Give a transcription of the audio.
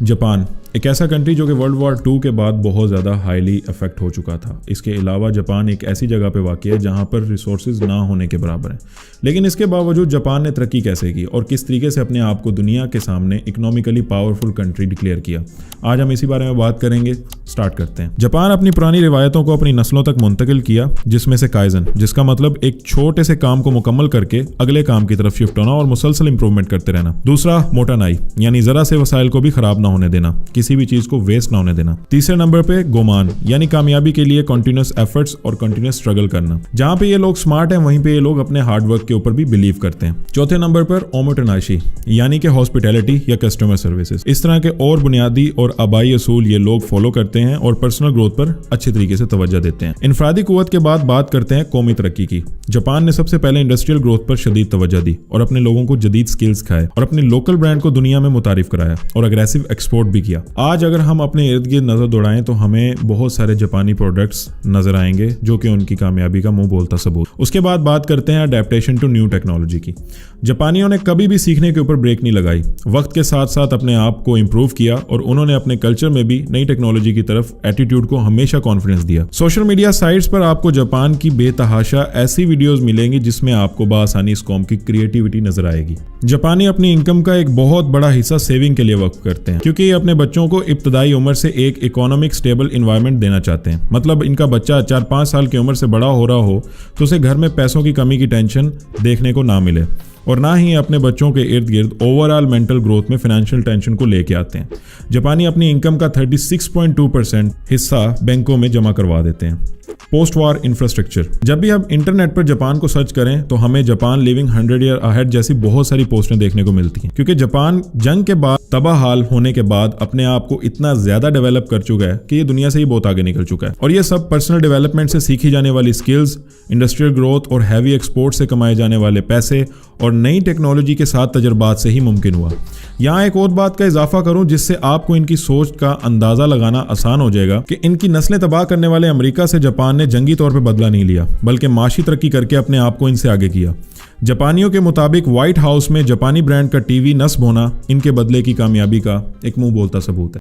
Japan एक ऐसा country जो कि वर्ल्ड वॉर 2 के बाद बहुत ज़्यादा हाईली अफेक्ट हो चुका था। इसके अलावा जापान एक ऐसी जगह पे वाक़ है जहाँ पर रिसोर्सेज ना होने के बराबर हैं। लेकिन इसके बावजूद जापान ने तरक्की कैसे की और किस तरीके से अपने आप को दुनिया के सामने इकोनॉमिकली पावरफुल कंट्री डिक्लेयर किया, आज हम इसी बारे में बात करेंगे। स्टार्ट करते हैं। जापान अपनी पुरानी रिवायतों को अपनी नस्लों तक मुंतकिल किया, जिसमें से काइजन, जिसका मतलब एक छोटे से काम को मुकम्मल करके अगले काम की तरफ शिफ्ट होना और मुसलसल इंप्रूवमेंट करते रहना। दूसरा मोटानाई, यानी जरा से वसाइल को भी खराब ना होने देना, किसी भी चीज को वेस्ट ना होने देना। तीसरे नंबर पे गोमान, यानी कामयाबी के लिए कंटिन्यूअस एफर्ट्स और कंटिन्यूअस स्ट्रगल करना। जहां पे ये लोग स्मार्ट हैं वहीं पे ये लोग अपने हार्ड वर्क के ऊपर भी बिलीव करते हैं। चौथे नंबर पर ओमोटेनाशी, यानी कि हॉस्पिटैलिटी या कस्टमर सर्विसेज। इस तरह के और बुनियादी और आबाई असूल ये लोग फॉलो करते हैं और पर्सनल ग्रोथ पर अच्छे तरीके से तवज्जो देते हैं। इनफरादी कुव्वत के बाद बात करते हैं कौमी तरक्की की। जापान ने सबसे पहले इंडस्ट्रियल ग्रोथ पर शदीद तवज्जो दी और अपने लोगों को जदीद स्किल्स खाए और अपने लोकल ब्रांड को दुनिया में मुतारिफ कराया और अग्रेसिव एक्सपोर्ट भी किया। आज अगर हम अपने इर्द गिर्द नजर दौड़ाएं तो हमें बहुत सारे जापानी प्रोडक्ट्स नजर आएंगे जो कि उनकी कामयाबी का मुंह बोलता सबूत। उसके बाद बात करते हैं अडेप्टेशन टू न्यू टेक्नोलॉजी की। जापानियों ने कभी भी सीखने के ऊपर ब्रेक नहीं लगाई, वक्त के साथ साथ अपने आप को इंप्रूव किया और उन्होंने अपने कल्चर में भी नई टेक्नोलॉजी की तरफ एटीट्यूड को हमेशा कॉन्फिडेंस दिया। सोशल मीडिया साइट्स पर आपको जापान की बेतहाशा ऐसी वीडियोस मिलेंगी जिसमें आपको बासानी इस कौम की क्रिएटिविटी नजर आएगी। जापानी अपनी इनकम का एक बहुत बड़ा हिस्सा सेविंग के लिए वक्फ करते हैं, क्योंकि ये अपने बच्चों को इब्तदाई उम्र से एक इकोनॉमिक स्टेबल इन्वायरमेंट देना चाहते हैं। मतलब इनका बच्चा 4-5 साल की उम्र से बड़ा हो रहा हो तो उसे घर में पैसों की कमी की टेंशन देखने को ना मिले और ना ही अपने बच्चों के इर्द गिर्द ओवरऑल मेंटल ग्रोथ में फाइनेंशियल टेंशन को लेके आते हैं। जापानी अपनी इनकम का 36.2% हिस्सा बैंकों में जमा करवा देते हैं। पोस्ट वॉर इंफ्रास्ट्रक्चर, जब भी हम इंटरनेट पर जापान को सर्च करें तो हमें जापान लिविंग 100 ईयर अहेड जैसी बहुत सारी पोस्टें देखने को मिलती हैं, क्योंकि जापान जंग के बाद तबाह हाल होने के बाद अपने आप को इतना ज्यादा डेवलप कर चुका है कि ये दुनिया से ही बहुत आगे निकल चुका है। और ये सब पर्सनल डेवलपमेंट से सीखी जाने वाली स्किल्स, इंडस्ट्रियल ग्रोथ और हैवी एक्सपोर्ट से कमाए जाने वाले पैसे और नई टेक्नोलॉजी के साथ तजर्बात से ही मुमकिन हुआ। यहाँ एक और बात का इजाफा करूं जिससे आपको इनकी सोच का अंदाजा लगाना आसान हो जाएगा कि इनकी नस्लें तबाह करने वाले अमेरिका से जापान ने जंगी तौर पर बदला नहीं लिया, बल्कि माशी तरक्की करके अपने आप को इनसे आगे किया। जापानियों के मुताबिक व्हाइट हाउस में जापानी ब्रांड का टीवी नस्ब होना इनके बदले की कामयाबी का एक मुंह बोलता सबूत है।